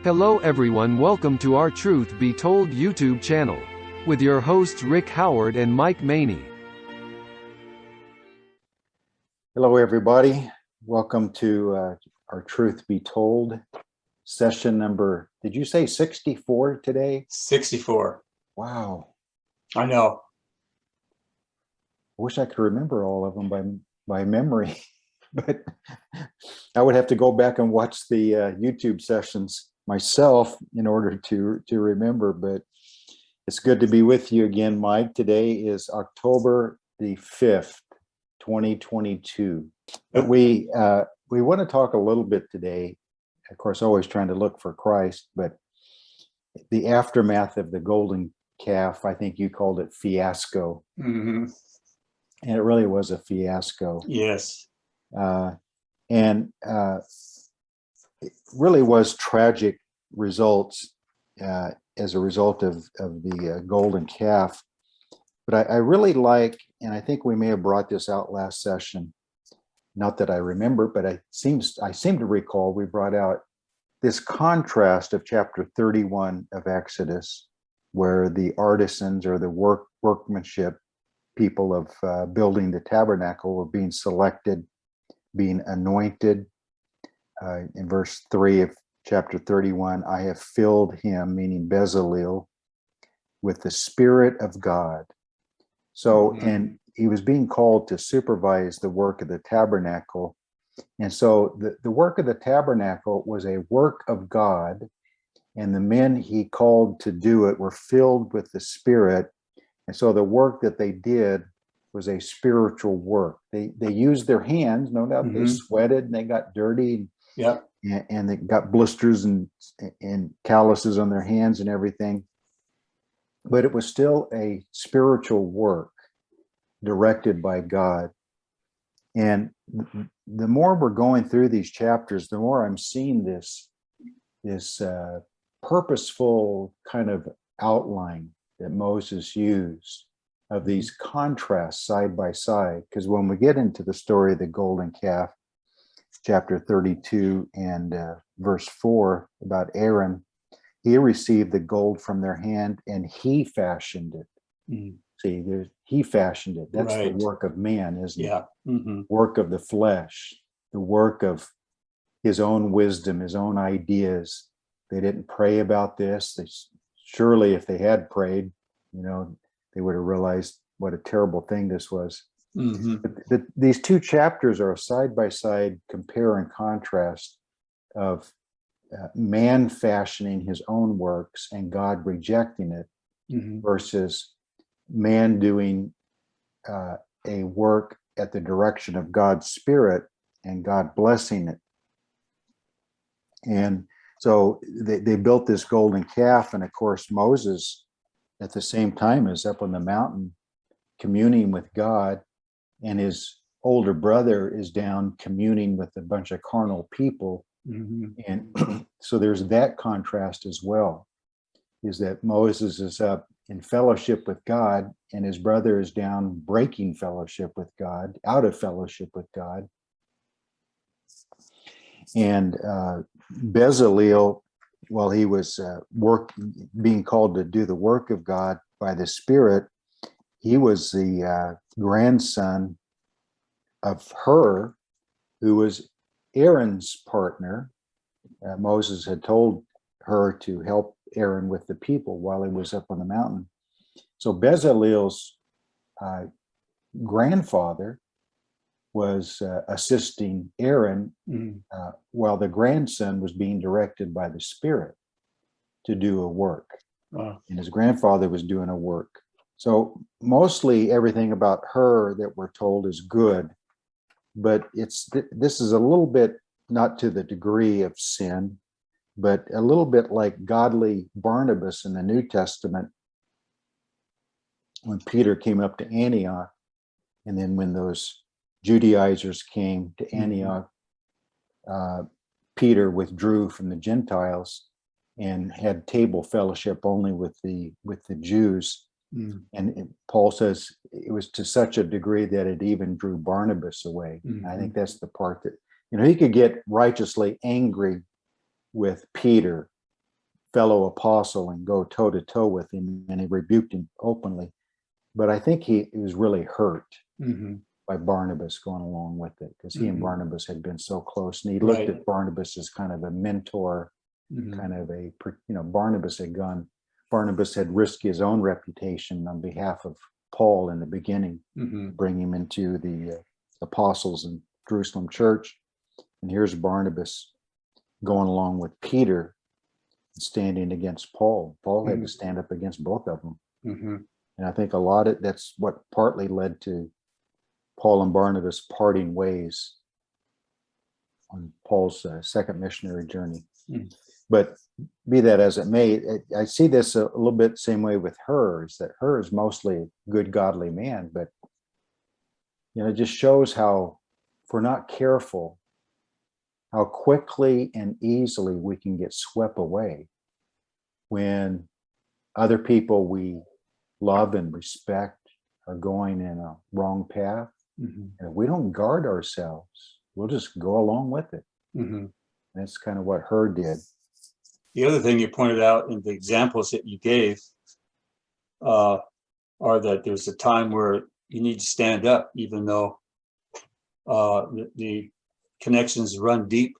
Hello everyone, welcome to our Truth Be Told YouTube channel with your hosts Rick Howard and Mike Maney. Hello everybody, welcome to our Truth Be Told session number, did you say 64 today? 64. Wow. I know. I wish I could remember all of them by memory, but I would have to go back and watch the YouTube sessions myself in order to remember. But it's good to be with you again, Mike. Today is October the 5th, 2022. But we want to talk a little bit today, of course, always trying to look for Christ, but the aftermath of the golden calf. I think you called it fiasco. Mm-hmm. And it really was a fiasco. Yes. It really was tragic results as a result of the golden calf. But I really like, and I think we may have brought this out last session, not that I remember, but I seem to recall we brought out this contrast of chapter 31 of Exodus, where the artisans or the workmanship people of building the tabernacle were being selected, being anointed. In verse 3 of chapter 31, I have filled him, meaning Bezalel, with the Spirit of God. So, and he was being called to supervise the work of the tabernacle. And so the work of the tabernacle was a work of God, and the men he called to do it were filled with the Spirit. And so the work that they did was a spiritual work. They used their hands, no doubt. They sweated and they got dirty. Yeah. And they got blisters and calluses on their hands and everything. But it was still a spiritual work directed by God. And the more we're going through these chapters, the more I'm seeing this purposeful kind of outline that Moses used of these contrasts side by side. Because when we get into the story of the golden calf, chapter 32 and verse 4 about Aaron, he received the gold from their hand and he fashioned it. See, he fashioned it. That's right. The work of man, isn't it? Yeah. Work of the flesh, the work of his own wisdom, his own ideas. They didn't pray about this. Surely if they had prayed, they would have realized what a terrible thing this was. But these two chapters are a side-by-side compare and contrast of man fashioning his own works and God rejecting it versus man doing a work at the direction of God's Spirit and God blessing it. And so they built this golden calf, and of course Moses at the same time is up on the mountain communing with God, and his older brother is down communing with a bunch of carnal people. And so there's that contrast as well, is that Moses is up in fellowship with God and his brother is down breaking fellowship with God, out of fellowship with God. And Bezalel, while he was being called to do the work of God by the Spirit, he was the grandson of Hur, who was Aaron's partner. Moses had told her to help Aaron with the people while he was up on the mountain. So Bezalel's grandfather was assisting Aaron while the grandson was being directed by the Spirit to do a work. Wow. And his grandfather was doing a work. So mostly everything about her that we're told is good, but this is a little bit not to the degree of sin, but a little bit like godly Barnabas in the New Testament when Peter came up to Antioch, and then when those Judaizers came to Antioch, Peter withdrew from the Gentiles and had table fellowship only with the Jews. And Paul says it was to such a degree that it even drew Barnabas away. I think that's the part that, he could get righteously angry with Peter fellow apostle and go toe to toe with him, and he rebuked him openly. But I think he was really hurt by Barnabas going along with it, because he and Barnabas had been so close, and he looked at Barnabas as kind of a mentor, kind of a, Barnabas had risked his own reputation on behalf of Paul in the beginning, bring him into the apostles in Jerusalem church. And here's Barnabas going along with Peter, standing against Paul. Paul had to stand up against both of them. And I think that's what partly led to Paul and Barnabas parting ways on Paul's second missionary journey. But be that as it may, I see this a little bit same way with her, is that her is mostly a good, godly man, but it just shows how, if we're not careful, how quickly and easily we can get swept away when other people we love and respect are going in a wrong path. And if we don't guard ourselves, we'll just go along with it. And that's kind of what her did. The other thing you pointed out in the examples that you gave are that there's a time where you need to stand up, even though the connections run deep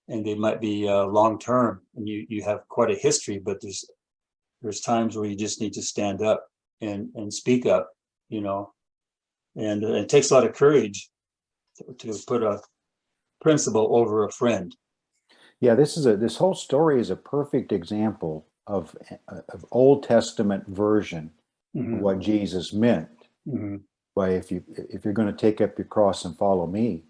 and they might be long-term, and you have quite a history, but there's times where you just need to stand up and speak up, and it takes a lot of courage to put a principle over a friend. Yeah, this whole story is a perfect example of Old Testament version of what Jesus meant. By if you're going to take up your cross and follow me,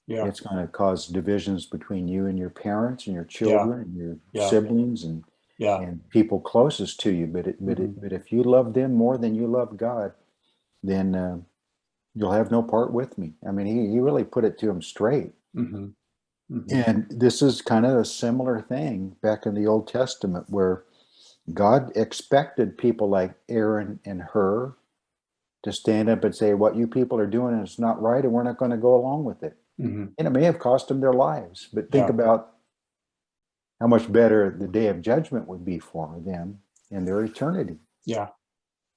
it's going to cause divisions between you and your parents and your children and your siblings and people closest to you. But if you love them more than you love God, then you'll have no part with me. I mean, he really put it to him straight. And this is kind of a similar thing back in the Old Testament, where God expected people like Aaron and Hur to stand up and say, what you people are doing is not right, and we're not going to go along with it. And it may have cost them their lives, but think about how much better the day of judgment would be for them in their eternity.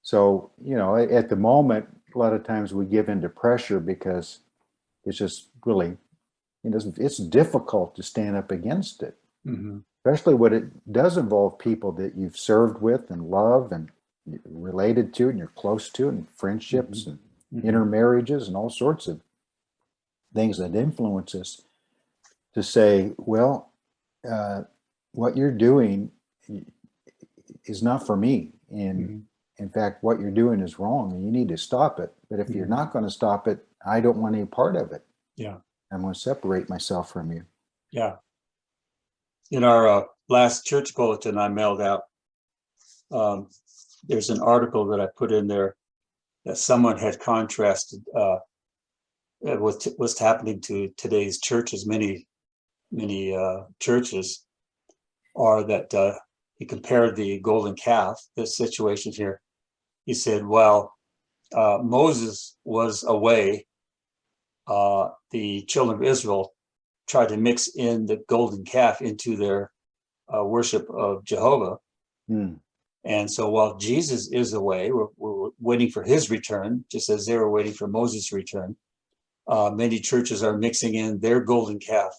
So, at the moment, a lot of times we give into pressure because it's just really, it's difficult to stand up against it, especially when it does involve people that you've served with and love and related to and you're close to, and friendships and intermarriages and all sorts of things that influence us, to say, well, what you're doing is not for me. And in fact, what you're doing is wrong and you need to stop it. But if you're not going to stop it, I don't want any part of it. I'm going to separate myself from you. In our last church bulletin I mailed out, there's an article that I put in there that someone had contrasted what's happening to today's churches. Many churches are that he compared the golden calf, this situation here. He said, while Moses was away, the children of Israel tried to mix in the golden calf into their worship of Jehovah. And so while Jesus is away, we're waiting for his return, just as they were waiting for Moses' return. Many churches are mixing in their golden calf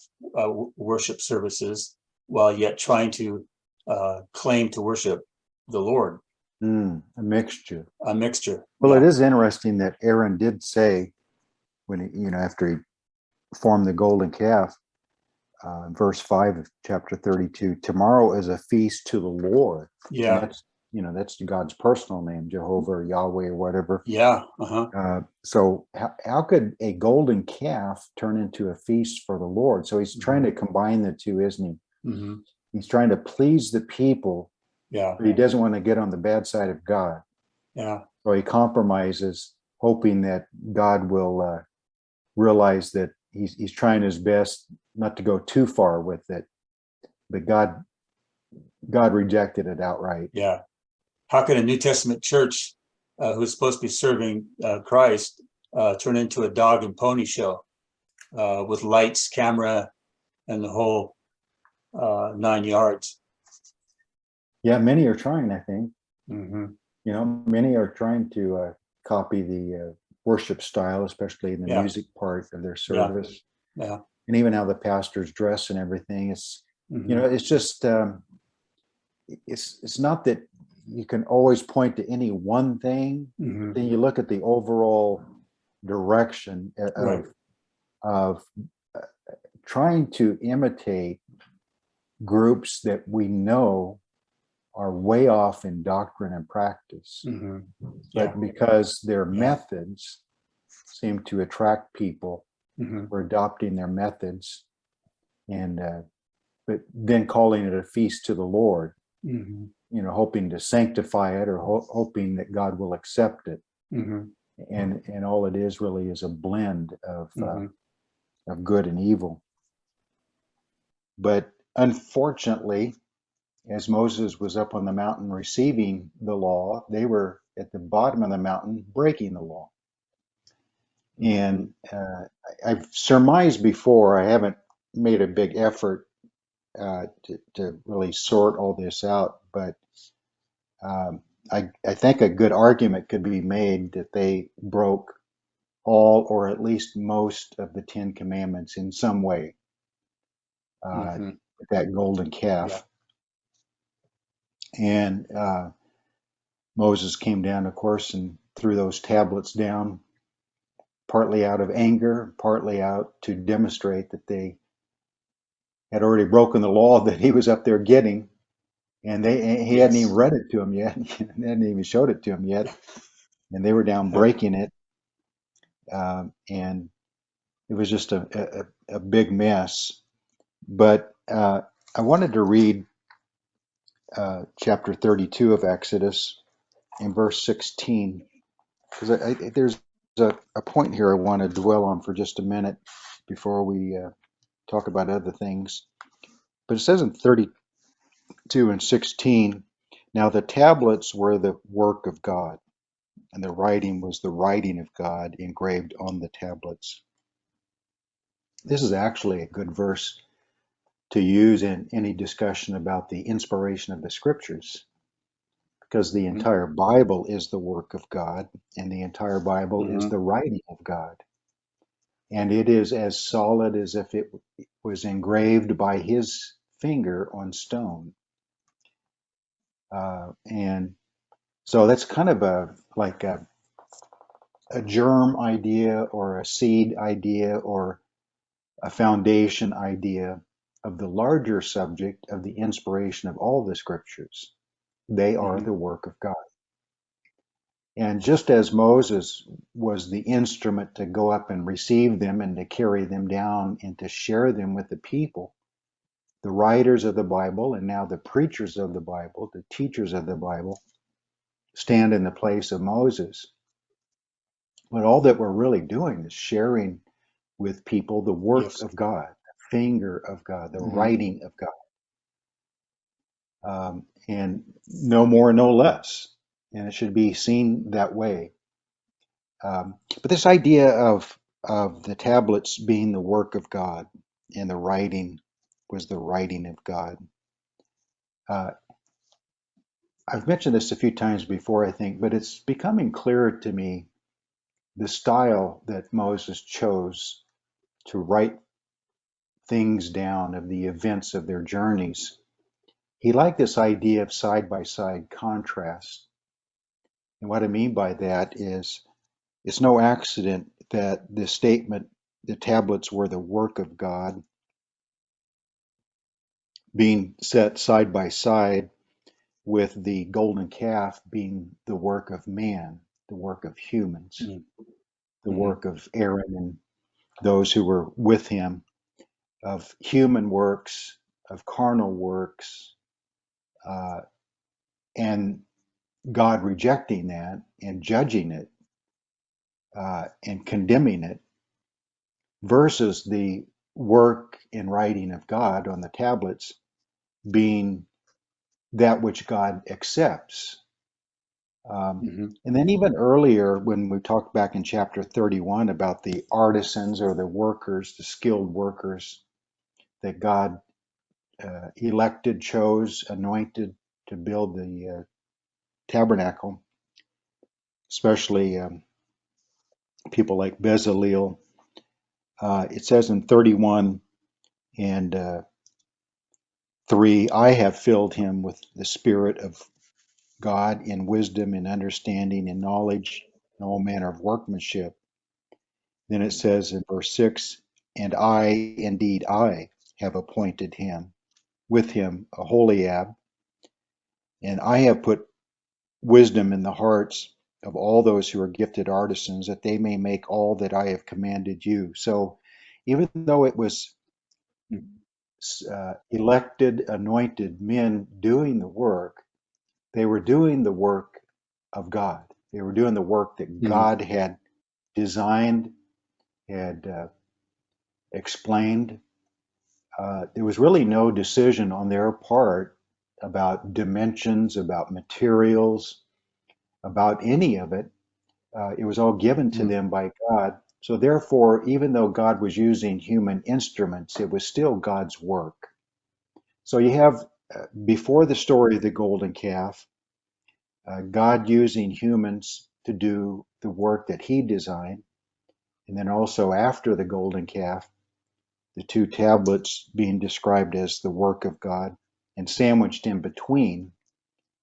worship services while yet trying to claim to worship the Lord. A mixture. Well, it is interesting that Aaron did say, when he, after he formed the golden calf, verse 5 of chapter 32, tomorrow is a feast to the Lord. And that's God's personal name, Jehovah or Yahweh or whatever. So how could a golden calf turn into a feast for the Lord? So he's trying to combine the two, isn't he? He's trying to please the people, but he doesn't want to get on the bad side of God. So he compromises, hoping that God will realize that he's trying his best not to go too far with it, but God rejected it outright. How can a New Testament church who's supposed to be serving Christ turn into a dog and pony show with lights, camera, and the whole 9 yards? Yeah, many are trying, I think. Hmm. Many are trying to copy the worship style, especially in the Yeah, music part of their yeah, service, yeah. and even how the pastors dress and everything. Hmm. It's just it's not that you can always point to any one thing, but Hmm. then you look at the overall direction Right. of uh, trying to imitate groups that we know are way off in doctrine and practice, Hmm. Yeah, but because their yeah. methods seem to attract people, Hmm. we're adopting their methods, and but then calling it a feast to the Lord, Hmm. hoping to sanctify it or hoping that God will accept it. Hmm. And all it is really is a blend Hmm. of good and evil. But unfortunately, as Moses was up on the mountain receiving the law, they were at the bottom of the mountain breaking the law. Hmm. And I've surmised before, I haven't made a big effort to really sort all this out, but I think a good argument could be made that they broke all or at least most of the Ten Commandments in some way Hmm. with that golden Yeah. calf. And Moses came down, of course, and threw those tablets down, partly out of anger, partly out to demonstrate that they had already broken the law that he was up there getting, and he hadn't even Yes. read it to him yet, hadn't even showed it to him yet, and they were down Yeah. breaking it, and it was just a big mess. But I wanted to read chapter 32 of Exodus in verse 16, because there's a point here I want to dwell on for just a minute before we talk about other things. But it says in 32 and 16, now the tablets were the work of God, and the writing was the writing of God engraved on the tablets. This is actually a good verse to use in any discussion about the inspiration of the scriptures, because the Hmm. entire Bible is the work of God, and the entire Bible is Hmm. the writing of God. And it is as solid as if it was engraved by his finger on stone. And so that's kind of like a germ idea or a seed idea or a foundation idea of the larger subject of the inspiration of all the scriptures. They are Hmm. the work of God. And just as Moses was the instrument to go up and receive them and to carry them down and to share them with the people, the writers of the Bible and now the preachers of the Bible, the teachers of the Bible, stand in the place of Moses. But all that we're really doing is sharing with people the work Yes. of God, the finger of God, the Hmm. writing of God, and no more, no less. And it should be seen that way. But this idea of the tablets being the work of God and the writing was the writing of God. Uh, I've mentioned this a few times before, I think, but it's becoming clearer to me the style that Moses chose to write things down of the events of their journeys. He liked this idea of side by side contrast. And what I mean by that is it's no accident that the statement, the tablets were the work of God, being set side by side with the golden calf being the work of man, the work of humans, the Hmm. work of Aaron and those who were with him, of human works, of carnal works, uh, and God rejecting that and judging it and condemning it, versus the work and writing of God on the tablets being that which God accepts. Hmm. And then even earlier, when we talked back in chapter 31 about the artisans or the workers, the skilled workers that God elected, chose, anointed to build the tabernacle, especially people like Bezalel. It says in 31 and 3, I have filled him with the Spirit of God in wisdom and understanding and knowledge and all manner of workmanship. Then it says in verse 6, and I, indeed I, have appointed him with him Aholiab, and I have put wisdom in the hearts of all those who are gifted artisans, that they may make all that I have commanded you. So even though it was elected, anointed men doing the work, they were doing the work of God. They were doing the work that Mhm. God had designed, had explained. There was really no decision on their part about dimensions, about materials, about any of it. It was all given to Mhm. them by God. So therefore, even though God was using human instruments, it was still God's work. So you have, before the story of the golden calf, God using humans to do the work that he designed. And then also after the golden calf, the two tablets being described as the work of God. And sandwiched in between,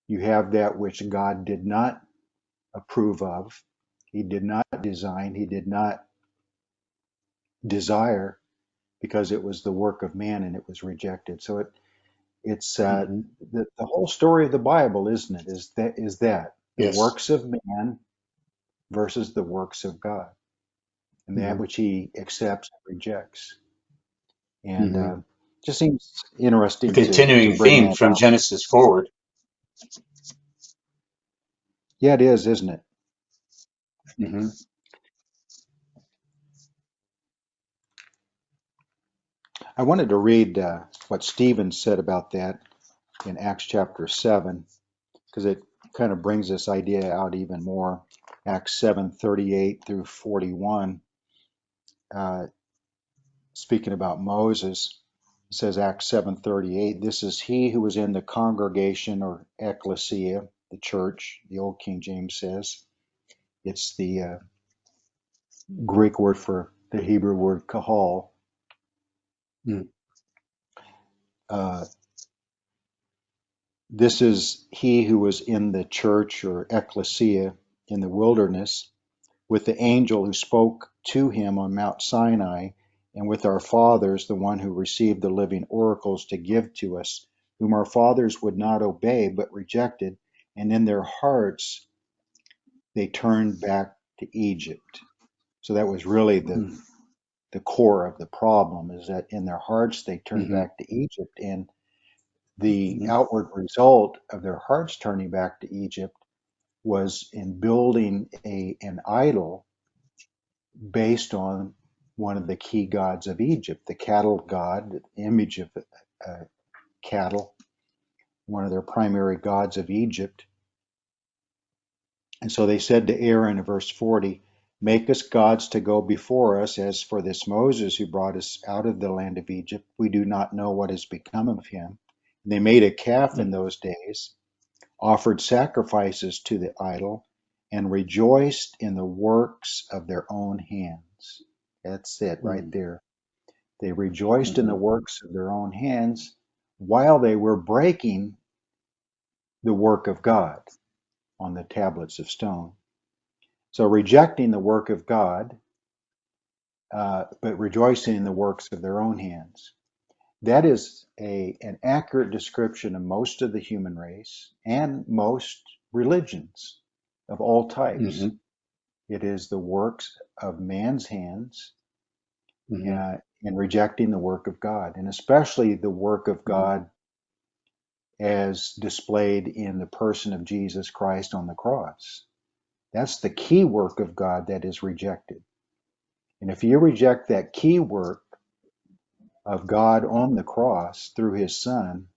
you have that which God did not approve of, he did not design, he did not desire, because it was the work of man and it was rejected. So it's Mhm. the whole story of the Bible, isn't it? Is that the Yes. works of man versus the works of God, and that Mhm. which he accepts and rejects. And Mhm. just seems A interesting to continuing bring theme that from out. Genesis forward. Yeah, it is, isn't it? Mhm. I wanted to read what Stephen said about that in Acts chapter 7, because it kind of brings this idea out even more. Acts 7:38 through 41, uh, speaking about Moses, it says Acts 7:38, this is he who was in the congregation or ecclesia, the church, the old King James says. It's the Greek word for the Hebrew word kahal. Mhm. Uh, this is he who was in the church or ecclesia in the wilderness with the angel who spoke to him on Mount Sinai, and with our fathers, the one who received the living oracles to give to us, whom our fathers would not obey but rejected, and in their hearts they turned back to Egypt. So that was really Mhm. the core of the problem, is that in their hearts they turned Mhm. back to Egypt. And the Mhm. outward result of their hearts turning back to Egypt was in building an idol based on one of the key gods of Egypt, the cattle god, the image of cattle, one of their primary gods of Egypt. And so they said to Aaron in verse 40, make us gods to go before us, as for this Moses who brought us out of the land of Egypt. We do not know what has become of him. And they made a calf in those days, offered sacrifices to the idol, and rejoiced in the works of their own hands. That's it right Mhm. there. They rejoiced in the Mhm. works of their own hands while they were breaking the work of God on the tablets of stone. So rejecting the work of God, but rejoicing in the works of their own hands. That is an accurate description of most of the human race and most religions of all types. Mhm. It is the works of man's hands, Mhm. and rejecting the work of God, and especially the work of Mhm. God as displayed in the person of Jesus Christ on the cross. That's the key work of God that is rejected. And if you reject that key work of God on the cross through his son,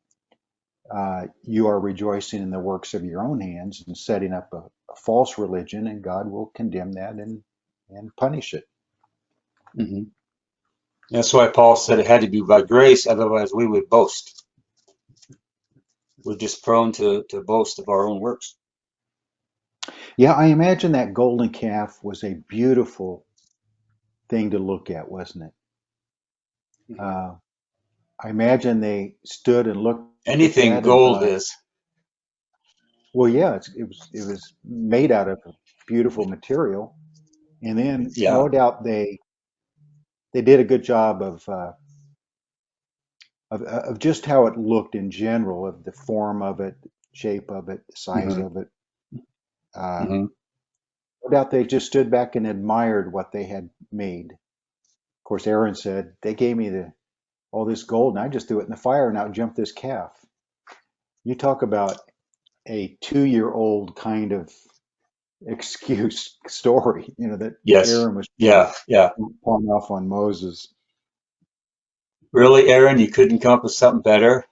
you are rejoicing in the works of your own hands and setting up a false religion, and God will condemn that and punish it. Mhm. That's why Paul said it had to be by grace, otherwise we would boast. we're just prone to boast of our own works. Yeah, I imagine that golden calf was a beautiful thing to look at, wasn't it? I imagine they stood and looked at Anything that and gold thought, is. well, yeah, it was made out of a beautiful material, and then Yeah. no doubt they did a good job of just how it looked in general, of the form of it, shape of it, the size Hmm. of it. Uh, Hmm. no doubt they just stood back and admired what they had made. Of course, Aaron said, "They gave me all this gold, and I just threw it in the fire and out jumped this calf." You talk about a 2-year-old kind of excuse story, that Yes. Aaron was trying to Yeah. Yeah. pawn off on Moses. Really, Aaron, you couldn't come up with something better?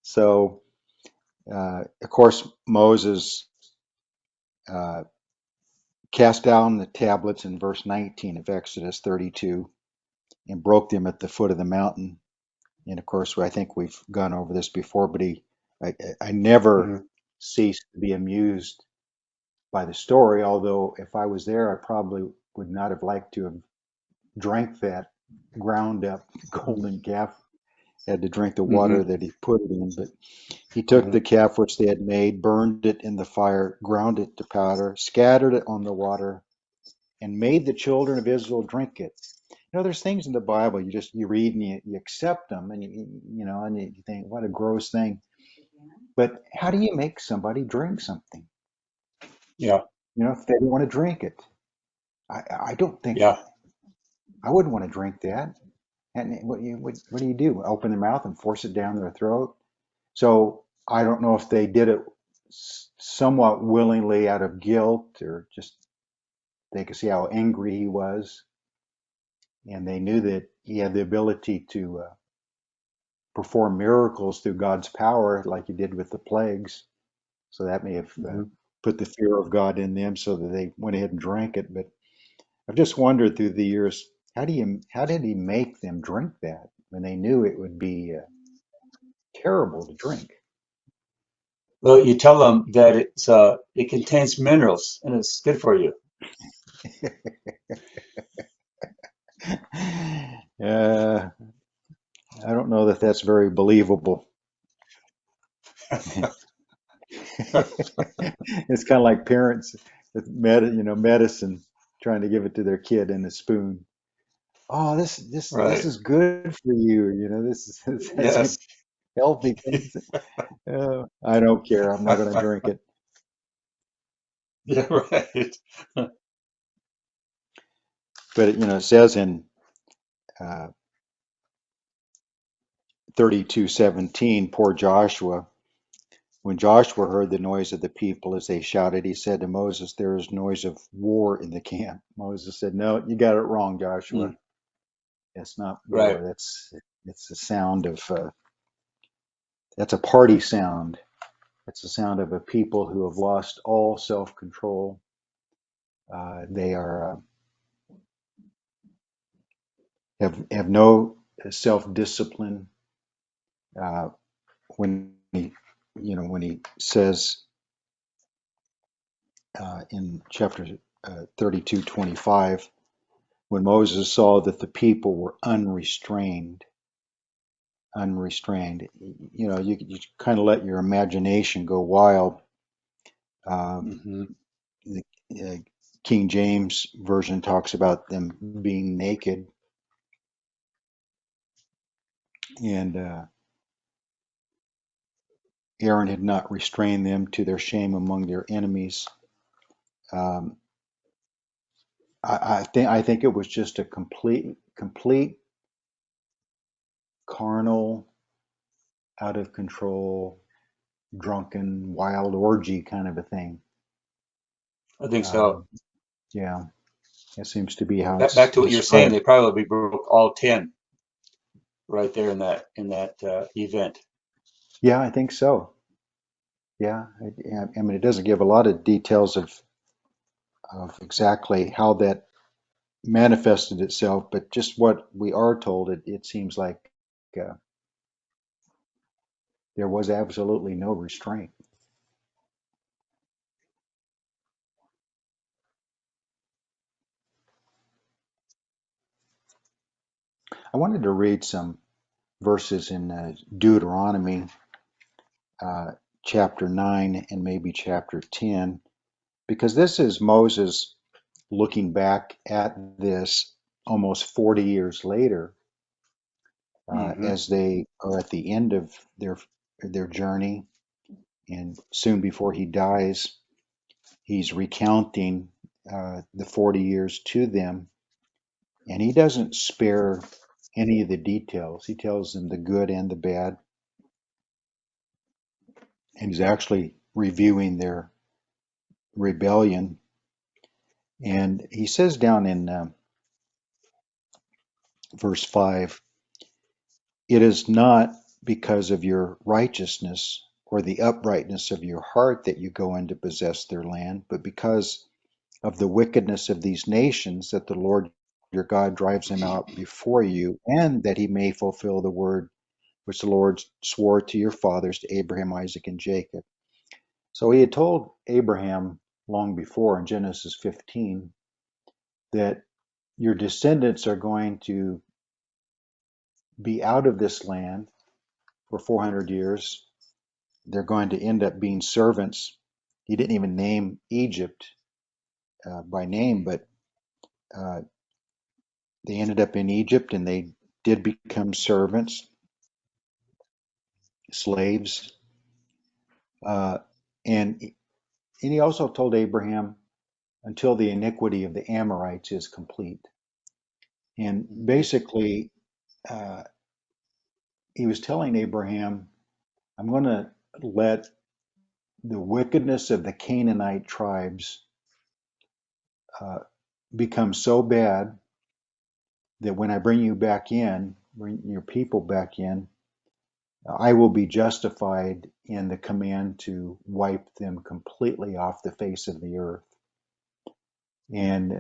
So, of course, Moses uh, cast down the tablets in verse 19 of Exodus 32 and broke them at the foot of the mountain. And of course, I think we've gone over this before, but I never Hmm. ceased to be amused by the story. Although, if I was there, I probably would not have liked to have drank that ground up golden calf. Had to drink the water Hmm. that he put it in. But he took Hmm. the calf which they had made, burned it in the fire, ground it to powder, scattered it on the water, and made the children of Israel drink it. There's things in the Bible you read and you accept them, and you think, what a gross thing. But how do you make somebody drink something? Yeah. If they don't want to drink it, I don't think Yeah. I wouldn't want to drink that. And what do you do? Open their mouth and force it down their throat? So I don't know if they did it somewhat willingly out of guilt, or just they could see how angry he was, and they knew that he had the ability to perform miracles through God's power, like he did with the plagues. So that may have Hmm. put the fear of God in them, so that they went ahead and drank it. But I've just wondered through the years, how did he make them drink that when they knew it would be terrible to drink? Well, you tell them that it contains minerals and it's good for you. uh, I don't know that that's very believable. It's kind of like parents with medicine, trying to give it to their kid in a spoon. Oh, this Right. is good for you. This has Yes. healthy things. I don't care. I'm not going to drink it. Yeah, right. But it says in uh, 32:17, poor Joshua. When Joshua heard the noise of the people as they shouted, he said to Moses, "There is noise of war in the camp." Moses said, "No, you got it wrong, Joshua. Mm. It's not Right. war. It's the sound of that's a party sound. It's the sound of a people who have lost all self-control. They are have no self-discipline. Uh, when he says in chapter 32:25, when Moses saw that the people were unrestrained, you kind of let your imagination go wild. Uh, Hmm. the King James version talks about them being naked, and Aaron had not restrained them, to their shame among their enemies. Um, I think it was just a complete carnal, out of control, drunken, wild orgy kind of a thing. I think so. Um, yeah, that seems to be how it's Back to what you're saying, described. they probably broke all 10 right there in that event. Yeah, I think so. Yeah, I mean, it doesn't give a lot of details of exactly how that manifested itself, but just what we are told, it seems like uh, there was absolutely no restraint. I wanted to read some verses in Deuteronomy uh, chapter 9 and maybe chapter 10, because this is Moses looking back at this almost 40 years later, Mm-hmm. as they are at the end of their journey, and soon before he dies, he's recounting the 40 years to them, and he doesn't spare any of the details. He tells them the good and the bad, and he's actually reviewing their rebellion. And he says down in verse 5, it is not because of your righteousness or the uprightness of your heart that you go in to possess their land, but because of the wickedness of these nations that the Lord your God drives them out before you, and that he may fulfill the word which the Lord swore to your fathers, to Abraham, Isaac, and Jacob. So he had told Abraham long before in Genesis 15 that your descendants are going to be out of this land for 400 years. They're going to end up being servants. He didn't even name Egypt by name, but uh, they ended up in Egypt and they did become servants, slaves. Uh, and, and he also told Abraham, until the iniquity of the Amorites is complete. And basically, uh, he was telling Abraham, I'm going to let the wickedness of the Canaanite tribes uh, become so bad that when I bring you back in, bring your people back in, I will be justified in the command to wipe them completely off the face of the earth. And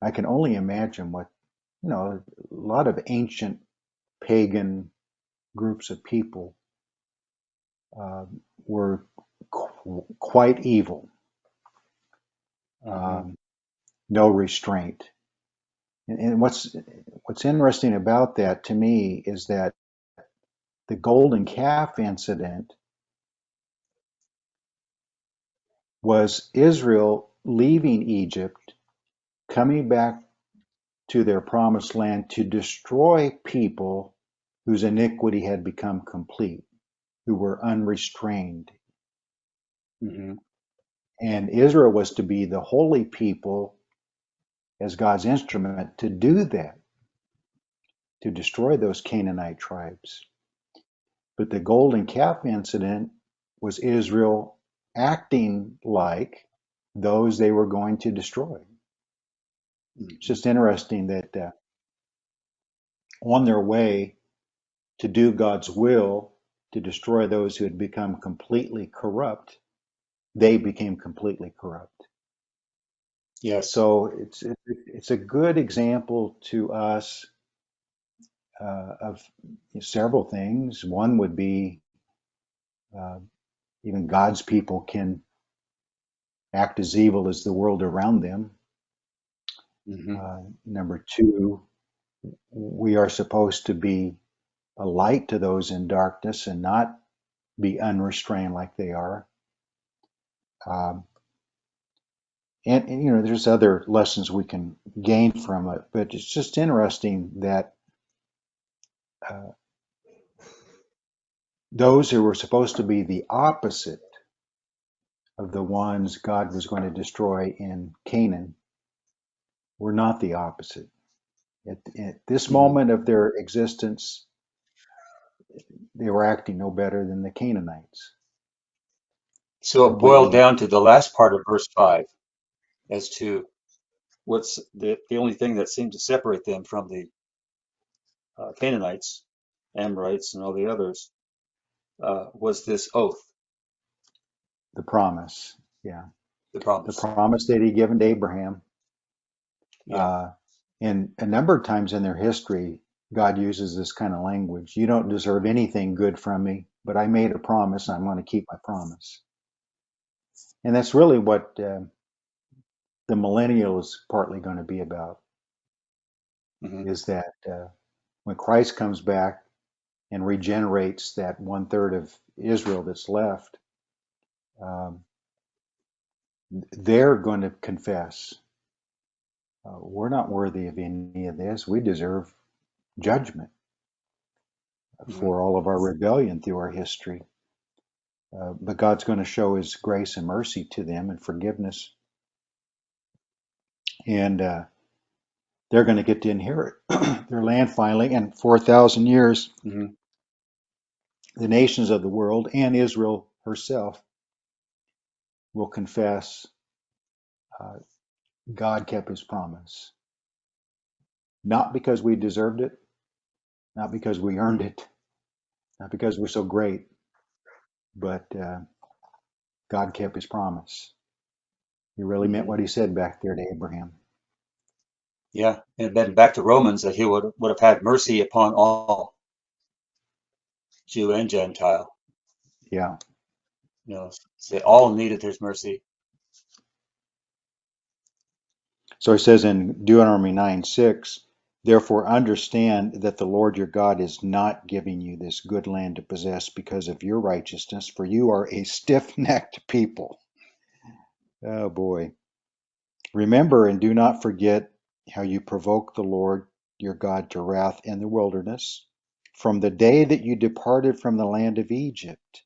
I can only imagine what, a lot of ancient pagan groups of people uh, were quite evil, Mm-hmm. um, no restraint. And what's interesting about that to me is that the golden calf incident was Israel leaving Egypt, coming back to their promised land to destroy people whose iniquity had become complete, who were unrestrained. Mm-hmm. And Israel was to be the holy people as God's instrument to do that, to destroy those Canaanite tribes. But the golden calf incident was Israel acting like those they were going to destroy. It's Mm-hmm. just interesting that on their way to do God's will, to destroy those who had become completely corrupt, they became completely corrupt. Yes. So it's a good example to us of several things. One would be uh, even God's people can act as evil as the world around them. Mm-hmm. Number two, we are supposed to be a light to those in darkness and not be unrestrained like they are. Um, and there's other lessons we can gain from it, but it's just interesting that uh, those who were supposed to be the opposite of the ones God was going to destroy in Canaan were not the opposite. At this Mm-hmm. moment of their existence, they were acting no better than the Canaanites, So it boiled completely. down to the last part of verse 5 as to what's the only thing that seemed to separate them from the Canaanites, Amorites, and all the others was this oath, The promise, yeah, the the promise. promise that he given to Abraham. Yeah. Uh, and a number of times in their history, God uses this kind of language. You don't deserve anything good from me, but I made a promise. I'm going to keep my promise. And that's really what the millennial is partly going to be about, is that when Christ comes back and regenerates that 1/3 of Israel that's left, um, they're going to confess, we're not worthy of any of this. We deserve judgment for all of our rebellion through our history. But God's going to show his grace and mercy to them and forgiveness. And they're going to get to inherit their land finally. And for 1,000 years, Mhm. the nations of the world and Israel herself will confess uh, God kept his promise. Not because we deserved it, not because we earned it, not because we're so great, but God kept his promise. He really meant what he said back there to Abraham. Yeah, and then back to Romans, that he would have had mercy upon all, Jew and Gentile. Yeah. You know, they all needed his mercy. So he says in Deuteronomy 9:6, therefore understand that the Lord your God is not giving you this good land to possess because of your righteousness, for you are a stiff-necked people. Oh boy. Remember and do not forget how you provoked the Lord your God to wrath in the wilderness from the day that you departed from the land of Egypt.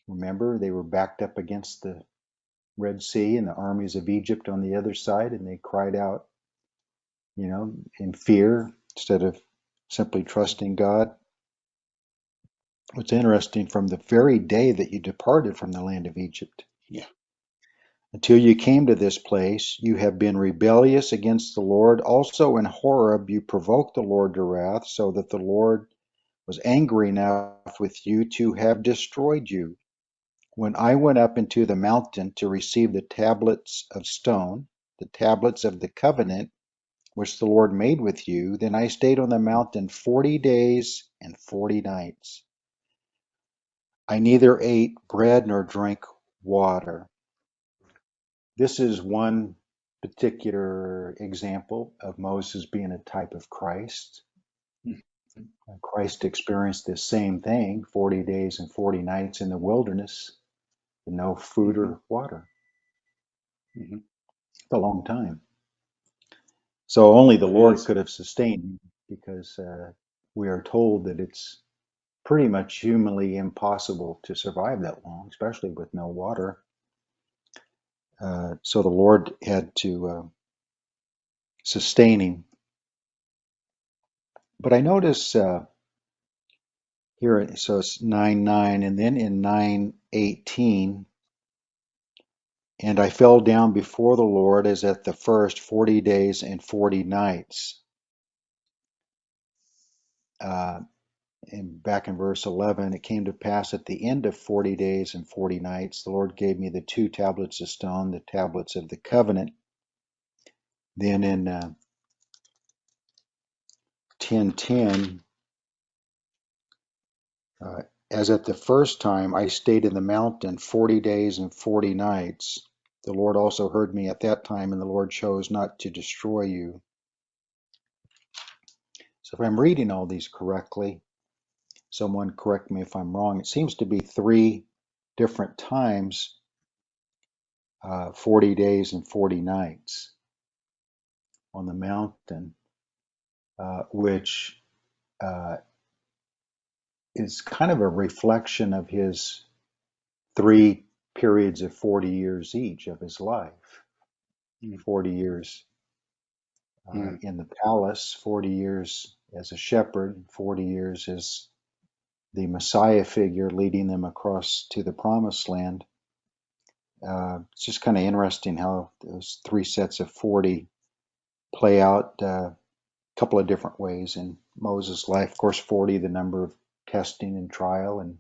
Remember, they were backed up against the Red Sea and the armies of Egypt on the other side, and they cried out, in fear instead of simply trusting God. What's interesting, from the very day that you departed from the land of Egypt, Yeah. until you came to this place, you have been rebellious against the Lord. Also in Horeb, you provoked the Lord to wrath, so that the Lord was angry enough with you to have destroyed you. When I went up into the mountain to receive the tablets of stone, the tablets of the covenant, which the Lord made with you, then I stayed on the mountain 40 days and 40 nights. I neither ate bread nor drank water. This is one particular example of Moses being a type of Christ. Christ experienced this same thing, 40 days and 40 nights in the wilderness, with no food Mm-hmm. or water. Mm-hmm. It's a long time. So only the It Lord is. could have sustained him, because we are told that it's pretty much humanly impossible to survive that long, especially with no water. So the Lord had to sustain him. But I notice here, so it's 9:9, and then in 9:18, and I fell down before the Lord as at the first 40 days and 40 nights. Uh, and back in verse 11, it came to pass at the end of 40 days and 40 nights, the Lord gave me the 2 tablets of stone, the tablets of the covenant. Then in 10:10, as at the first time I stayed in the mountain 40 days and 40 nights. The Lord also heard me at that time, and the Lord chose not to destroy you. So if I'm reading all these correctly, someone correct me if I'm wrong, it seems to be 3 different times, 40 days and 40 nights on the mountain, which uh, is kind of a reflection of his 3 periods of 40 years each of his life. 40 years Mm-hmm. in the palace, 40 years as a shepherd, 40 years as the Messiah figure leading them across to the promised land. It's just kind of interesting how those 3 sets of 40 play out a couple of different ways in Moses' life. Of course, 40, the number of testing and trial, and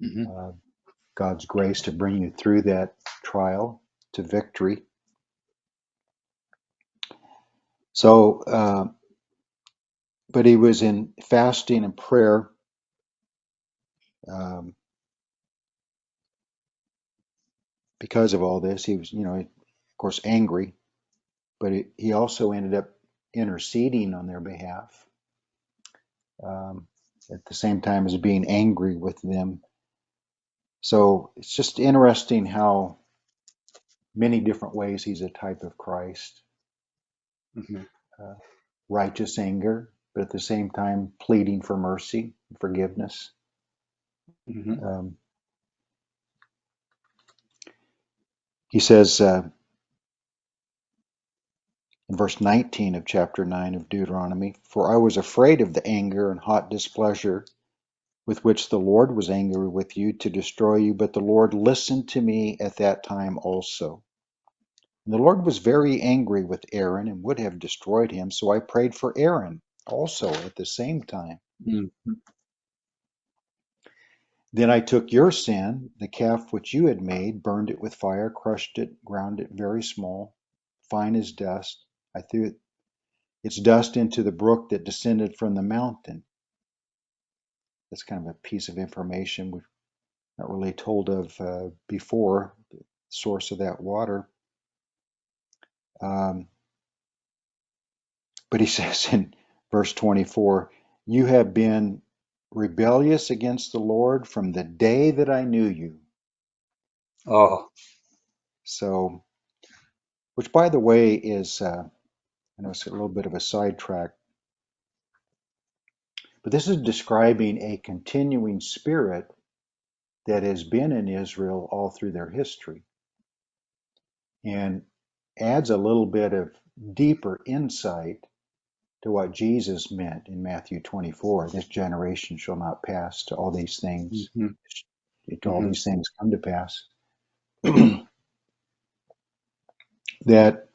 Mm-hmm. uh, God's grace to bring you through that trial to victory. So but he was in fasting and prayer. Um, because of all this, he was, of course, angry, but he also ended up interceding on their behalf, um, at the same time as being angry with them. So it's just interesting how many different ways he's a type of Christ. Hmm. Uh, Righteous anger, but at the same time pleading for mercy, forgiveness. Hmm. Um, he says in verse 19 of chapter 9 of Deuteronomy, "For I was afraid of the anger and hot displeasure with which the Lord was angry with you to destroy you, but the Lord listened to me at that time also. And the Lord was very angry with Aaron and would have destroyed him, so I prayed for Aaron also at the same time. Hmm. Then I took your sin, the calf which you had made, burned it with fire, crushed it, ground it very small, fine as dust. I threw its dust into the brook that descended from the mountain." That's kind of a piece of information we've not really told of before, the source of that water. Um, but he says in verse 24, "You have been rebellious against the Lord from the day that I knew you." Oh, So, which by the way is, I know it's a little bit of a sidetrack, but this is describing a continuing spirit that has been in Israel all through their history, and adds a little bit of deeper insight to what Jesus meant in Matthew 24. "This generation shall not pass to all these things, hmm, to all hmm, these things come to pass." That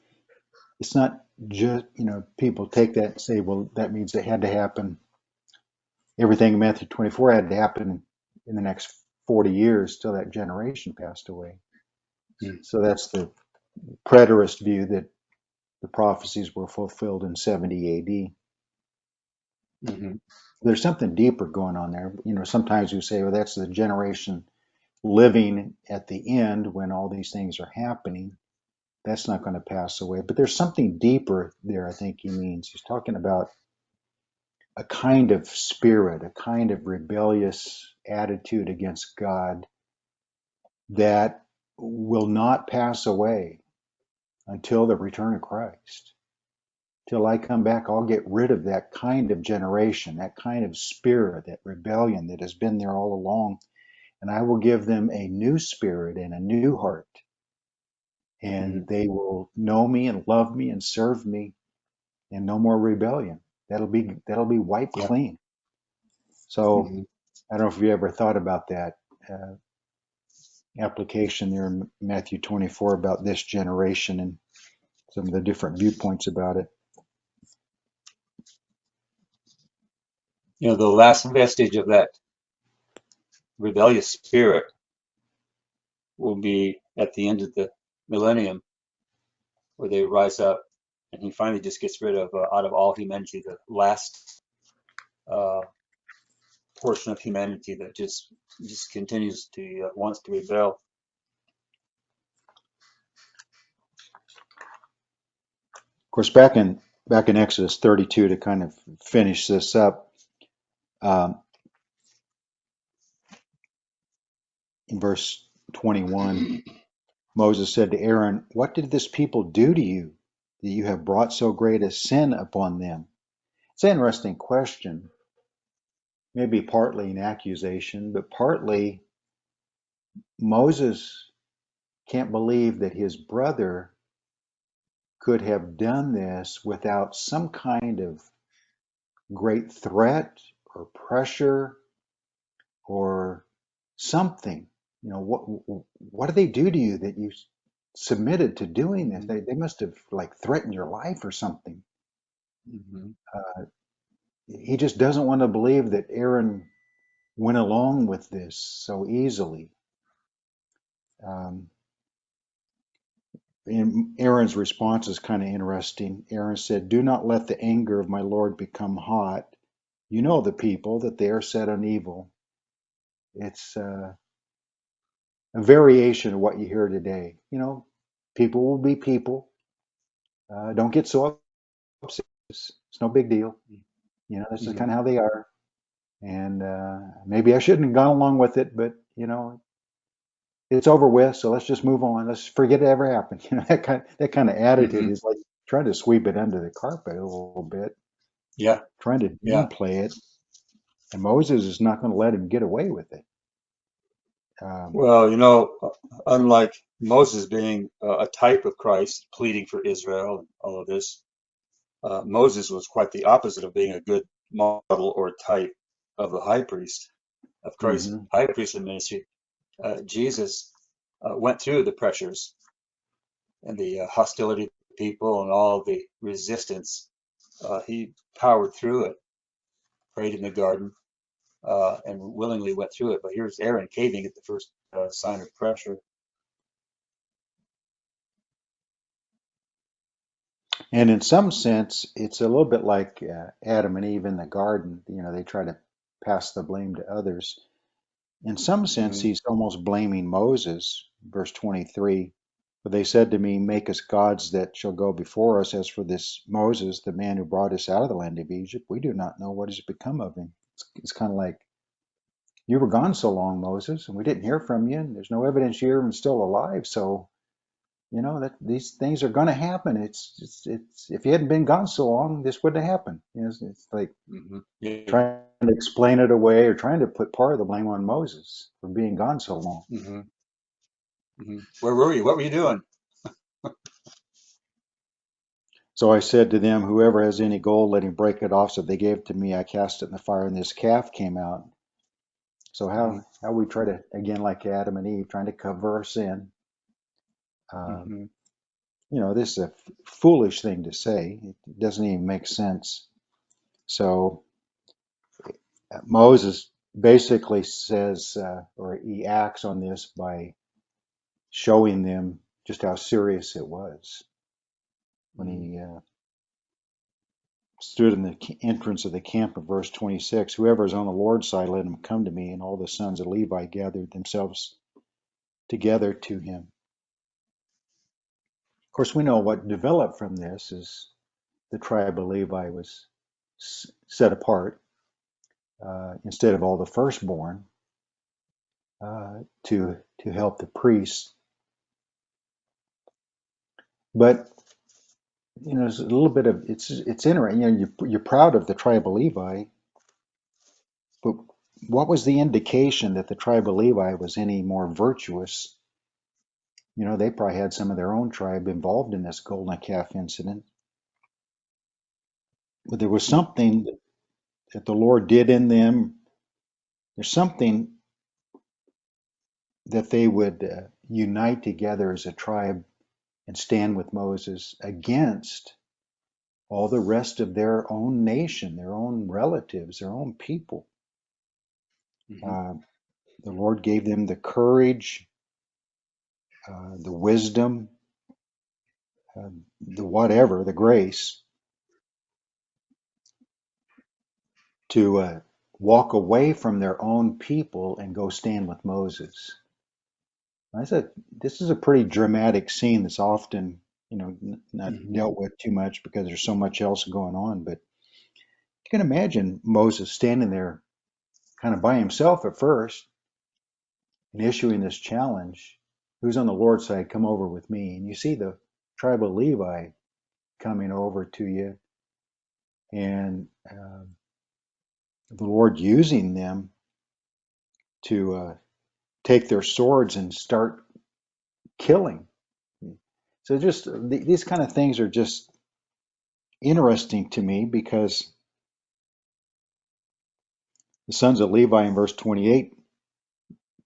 it's not just, people take that and say, well, that means it had to happen. Everything in Matthew 24 had to happen in the next 40 years till that generation passed away. So that's the preterist view, that the prophecies were fulfilled in 70 AD. hmm. There's something deeper going on there. Sometimes we say, well, that's the generation living at the end when all these things are happening. That's not going to pass away. But there's something deeper there, I think he means. He's talking about a kind of spirit, a kind of rebellious attitude against God that will not pass away until the return of Christ. Till I come back, I'll get rid of that kind of generation, that kind of spirit, that rebellion that has been there all along, and I will give them a new spirit and a new heart, Hmm. and they will know me and love me and serve me, and no more rebellion. That'll be wiped Yeah. clean. So Hmm. I don't know if you ever thought about that uh, application there in Matthew 24 about this generation and some of the different viewpoints about it. The last vestige of that rebellious spirit will be at the end of the millennium, where they rise up, and he finally just gets rid of, out of all humanity, the last uh, portion of humanity that just continues to wants to rebel. Of course, back in Exodus 32, to kind of finish this up, um, in verse 21, Moses said to Aaron, "What did this people do to you that you have brought so great a sin upon them?" It's an interesting question. Maybe partly an accusation, but partly Moses can't believe that his brother could have done this without some kind of great threat or pressure or something. What do they do to you that you submitted to doing this? Hmm. They must have like threatened your life or something. Hmm. He just doesn't want to believe that Aaron went along with this so easily. Um, and Aaron's response is kind of interesting. Aaron said, "Do not let the anger of my Lord become hot. You know the people, that they are set on evil." It's a variation of what you hear today. People will be people. Don't get so upset. It's no big deal. This is Mhm. kind of how they are. And maybe I shouldn't have gone along with it, but it's over with. So let's just move on. Let's forget it ever happened. That kind of attitude Mhm. is like trying to sweep it under the carpet a little bit, Yeah. trying to Yeah. downplay it. And Moses is not going to let him get away with it. Um, Well, unlike Moses being a type of Christ, pleading for Israel and all of this, Moses was quite the opposite of being a good model or type of the high priest, of Christ's mhm. high priestly ministry. Jesus went through the pressures and the hostility of the people and all the resistance. He powered through it, prayed in the garden, and willingly went through it. But here's Aaron caving at the first sign of pressure. And in some sense, it's a little bit like Adam and Eve in the garden. They try to pass the blame to others. In some sense, Mhm. he's almost blaming Moses, verse 23. For they said to me, "Make us gods that shall go before us. As for this Moses, the man who brought us out of the land of Egypt, we do not know what has become of him." It's kind of like, you were gone so long, Moses, and we didn't hear from you, and there's no evidence you're even still alive. So, that these things are going to happen. It's if you hadn't been gone so long, this wouldn't have happened. It's like Yeah. trying to explain it away or trying to put part of the blame on Moses for being gone so long. hmm Where were you? What were you doing? So I said to them, "Whoever has any gold, let him break it off." So they gave it to me. I cast it in the fire, and this calf came out. So hmm how we try to, again, like Adam and Eve, trying to cover our sin. Uh, hmm this is a foolish thing to say. It doesn't even make sense. So Moses basically says, or he acts on this by showing them just how serious it was when he stood in the entrance of the camp of verse 26. "Whoever is on the Lord's side, let him come to me." And all the sons of Levi gathered themselves together to him. Of course, we know what developed from this is the tribe of Levi was set apart instead of all the firstborn to help the priests. But there's a little bit of it's interesting. You're proud of the tribe of Levi, but what was the indication that the tribe of Levi was any more virtuous? They probably had some of their own tribe involved in this golden calf incident. But there was something that the Lord did in them. There's something that they would unite together as a tribe and stand with Moses against all the rest of their own nation, their own relatives, their own people. hmm Uh, the Lord gave them the courage, the wisdom, the whatever, the grace to walk away from their own people and go stand with Moses. I said, this is a pretty dramatic scene that's often, not hmm dealt with too much because there's so much else going on. But you can imagine Moses standing there kind of by himself at first and issuing this challenge. "Who's on the Lord's side? Come over with me." And you see the tribe of Levi coming over to you, and the Lord using them to take their swords and start killing. So just these kind of things are just interesting to me because the sons of Levi in verse 28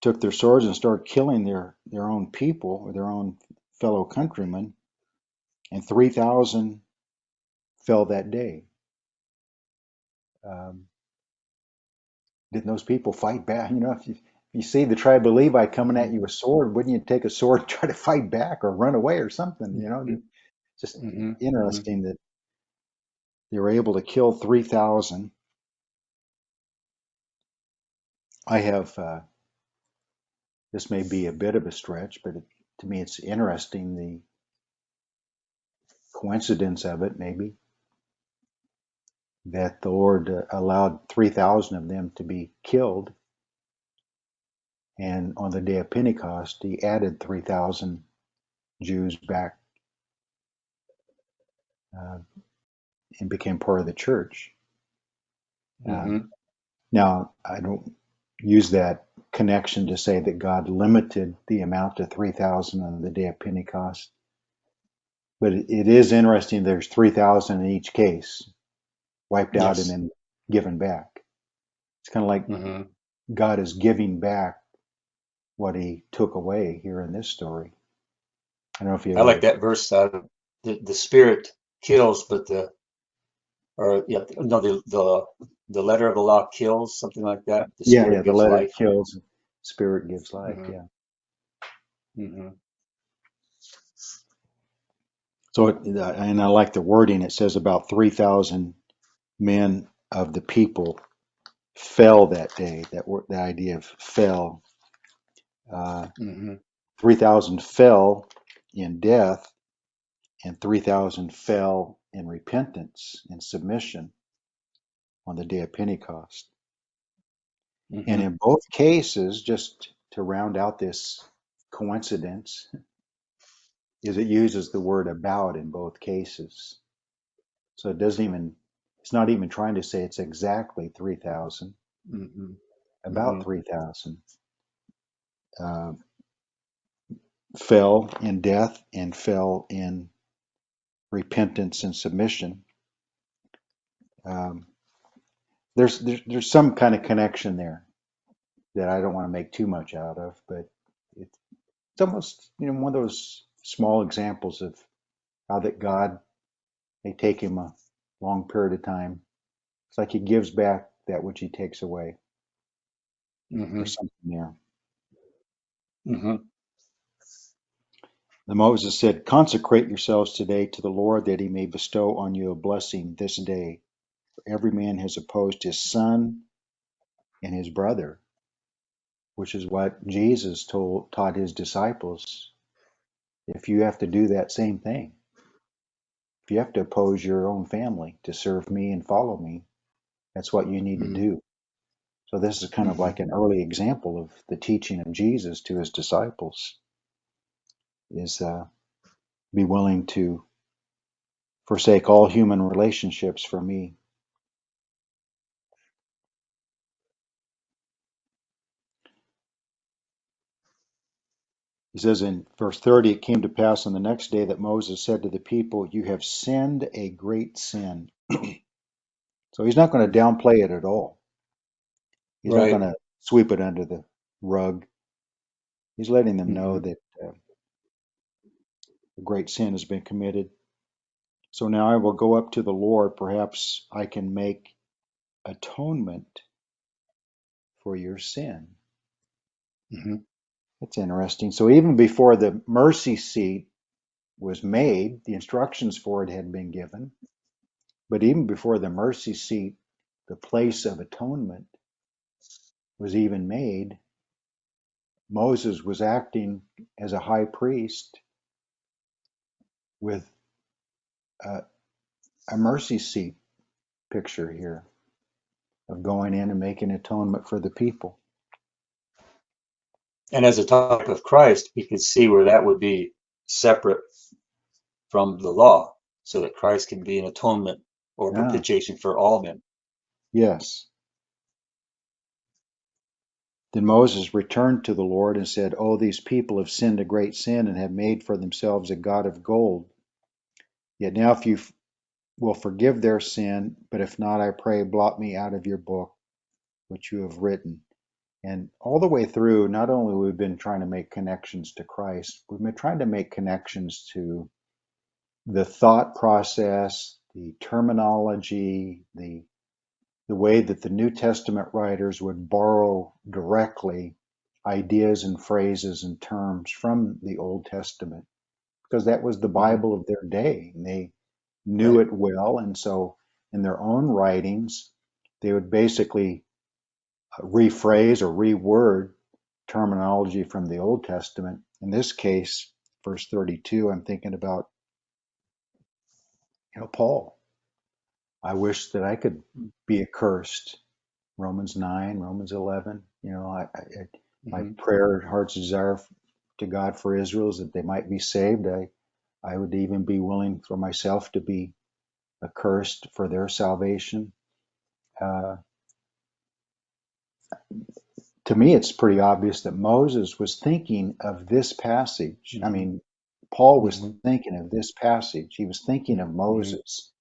took their swords and started killing their own people or their own fellow countrymen, and 3,000 fell that day. Um, didn't those people fight back? If you see the tribe of Levi coming at you with sword, wouldn't you take a sword and try to fight back or run away or something? You know, just Mm-hmm. interesting that they were able to kill 3,000. I have, this may be a bit of a stretch, but to me it's interesting, the coincidence of it maybe, that the Lord allowed 3,000 of them to be killed. And on the day of Pentecost, he added 3,000 Jews back uh, and became part of the church. Mm-hmm. Now, I don't use that connection to say that God limited the amount to 3,000 on the day of Pentecost. But it is interesting, there's 3,000 in each case, wiped out and Yes. then given back. It's kind of like Mm-hmm. God is giving back what he took away here in this story. I don't know if you I like ever, that verse. The spirit kills, but the letter of the law kills, something like that. The yeah, spirit the gives letter life. kills, spirit gives life, Mm-hmm. yeah. Mm-hmm. So, and I like the wording, it says about 3,000 men of the people fell that day. The idea of fell. Uh, Mm-hmm. 3,000 fell in death, and 3,000 fell in repentance and submission on the day of Pentecost. And Mm-hmm. in both cases, just to round out this coincidence, is it uses the word about in both cases. So it's not even trying to say it's exactly 3,000, Mm-hmm. Mm-hmm. about 3,000 uh, fell in death and fell in repentance and submission. Um, there's some kind of connection there that I don't want to make too much out of, but it's almost one of those small examples of how that God may take him a long period of time. It's like he gives back that which he takes away. Mm-hmm. There's something there. Mm-hmm. The Moses said, "Consecrate yourselves today to the Lord, that he may bestow on you a blessing this day. For every man has opposed his son and his brother," which is what Jesus taught his disciples. If you have to do that same thing, if you have to oppose your own family to serve me and follow me, that's what you need to do. So this is kind of Mm-hmm. like an early example of the teaching of Jesus to his disciples, is be willing to forsake all human relationships for me. He says in verse 30, it came to pass on the next day that Moses said to the people, "You have sinned a great sin." So he's not going to downplay it at all. He's not going Right. to sweep it under the rug. He's letting them know Mm-hmm. that a great sin has been committed. So now I will go up to the Lord. Perhaps I can make atonement for your sin. Mm-hmm. That's interesting. So even before the mercy seat was made, the instructions for it had been given. But even before the mercy seat, the place of atonement was even made, Moses was acting as a high priest with a, a mercy seat picture here of going in and making atonement for the people. And as a type of Christ, we could see where that would be separate from the law, so that Christ can be an atonement or Ah, propitiation for all men. yes. Then Moses returned to the Lord and said, "Oh, these people have sinned a great sin and have made for themselves a god of gold. Yet now if you will forgive their sin, but if not, I pray, blot me out of your book, which you have written." And all the way through, not only we've been trying to make connections to Christ, we've been trying to make connections to the thought process, the terminology, the way that the New Testament writers would borrow directly ideas and phrases and terms from the Old Testament because that was the Mhm. Bible of their day. And they knew Right. it well. And so in their own writings, they would basically rephrase or reword terminology from the Old Testament. In this case, verse 32, I'm thinking about, Paul. I wish that I could be accursed. Romans 9, Romans 11. My Mhm. prayer, heart's desire to God for Israel is that they might be saved. I would even be willing for myself to be accursed for their salvation. Uh, to me, it's pretty obvious that Moses was thinking of this passage. I Mhm. mean, Paul was Mhm. thinking of this passage. He was thinking of Mhm. Moses.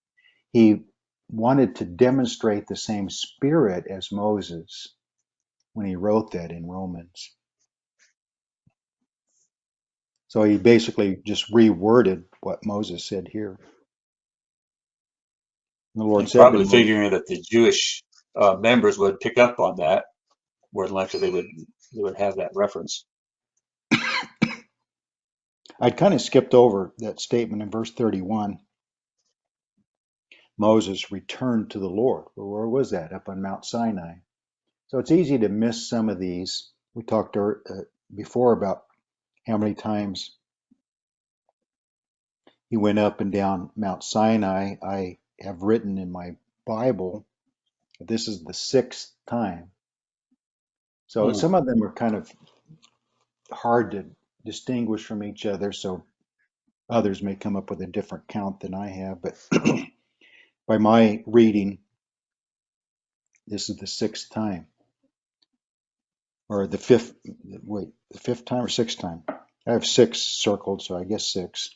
He wanted to demonstrate the same spirit as Moses when he wrote that in Romans. So he basically just reworded what Moses said here. The Lord And said to probably Moses, figuring that the Jewish members would pick up on that, more than likely they would have that reference. I'd kind of skipped over that statement in verse 31. Moses returned to the Lord. Well, where was that? Up on Mount Sinai. So it's easy to miss some of these. We talked before about how many times he went up and down Mount Sinai. I have written in my Bible that this is the sixth time. So Mm. some of them are kind of hard to distinguish from each other. So others may come up with a different count than I have. But by my reading, this is the sixth time, or the fifth. Wait, the fifth time or sixth time? I have six circled, so I guess six.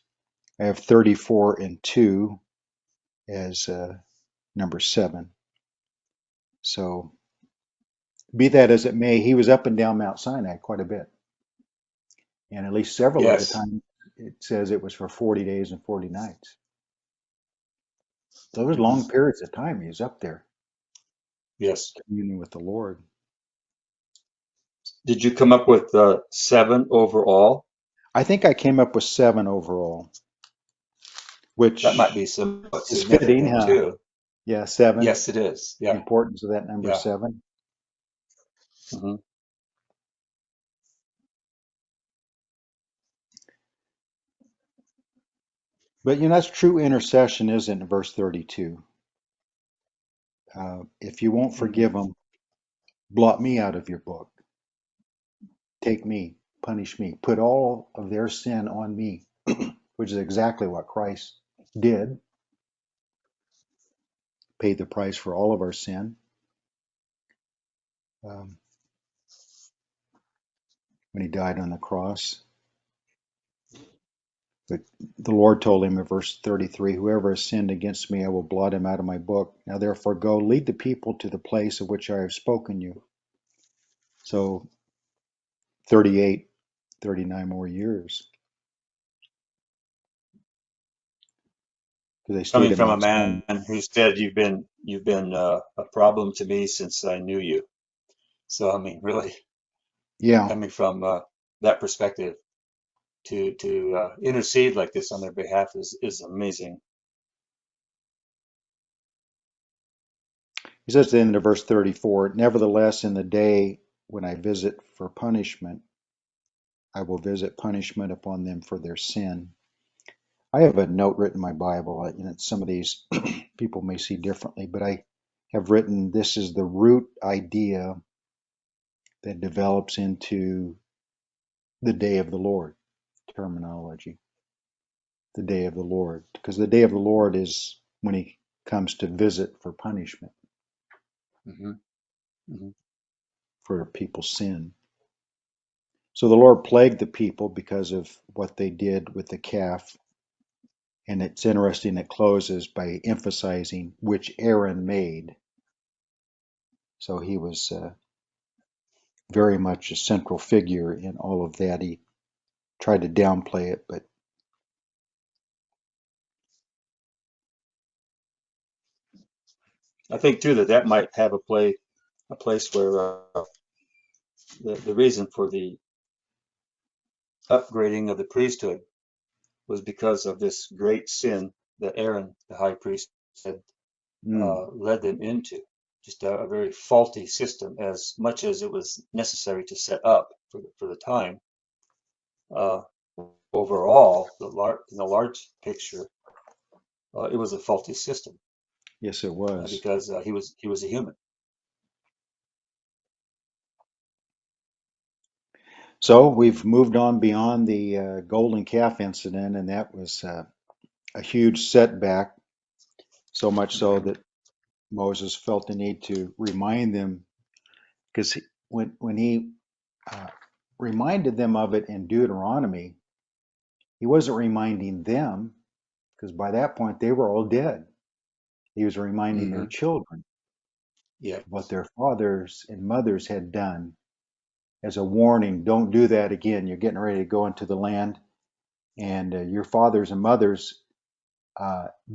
I have 34 and 2 as number 7. So be that as it may, he was up and down Mount Sinai quite a bit. And at least several of the Yes. time, it says it was for 40 days and 40 nights. Those Mhm. long periods of time he was up there Yes. communing with the Lord. Did you come up with 7 overall? I think I came up with 7 overall, That might which be somewhat is fitting, significant huh? too. Yeah, 7, Yes, it is. the Yeah. importance of that number Yeah. 7. Hmm. But that's true intercession, isn't it? Verse 32. If you won't Hmm. forgive them, blot me out of your book. Take me, punish me, put all of their sin on me, which is exactly what Christ did, paid the price for all of our sin. Um, when he died on the cross. But the Lord told him in verse 33, whoever has sinned against me, I will blot him out of my book. Now therefore go, lead the people to the place of which I have spoken you. So 38, 39 more years, because they stayed Coming at from a Mount Sinai. man who said you've been a problem to me since I knew you. So I mean, really, Yeah, coming from that perspective to intercede like this on their behalf is amazing. he says at the end of verse 34, nevertheless, in the day when I visit for punishment, I will visit punishment upon them for their sin. I have a note written in my Bible. Some of these people may see differently, but I have written this is the root idea that develops into the day of the Lord terminology. The day of the Lord, because the day of the Lord is when He comes to visit for punishment Hmm. Hmm. for people's sin. So the Lord plagued the people because of what they did with the calf. And it's interesting, it closes by emphasizing which Aaron made. So he was very much a central figure in all of that. He tried to downplay it, but I think too that might have a place where the reason for the upgrading of the priesthood was because of this great sin that Aaron, the high priest, had Mm. led them into. Just a very faulty system, as much as it was necessary to set up for the time. Uh, Overall, in the large picture, it was a faulty system Yes, it was. because he was a human. So we've moved on beyond the golden calf incident, and that was a huge setback, so much so Mhm. that Moses felt the need to remind them, because when he uh, reminded them of it in Deuteronomy, he wasn't reminding them, because by that point they were all dead. He was reminding their Mhm. children Yeah. what their fathers and mothers had done as a warning. Don't do that again. You're getting ready to go into the land, and your fathers and mothers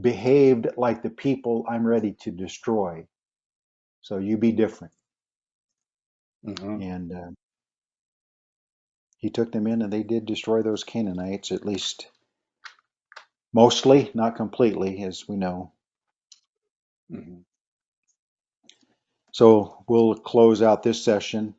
behaved like the people I'm ready to destroy. So you be different. Mhm. And he took them in, and they did destroy those Canaanites, at least mostly, not completely, as we know. Mhm. So we'll close out this session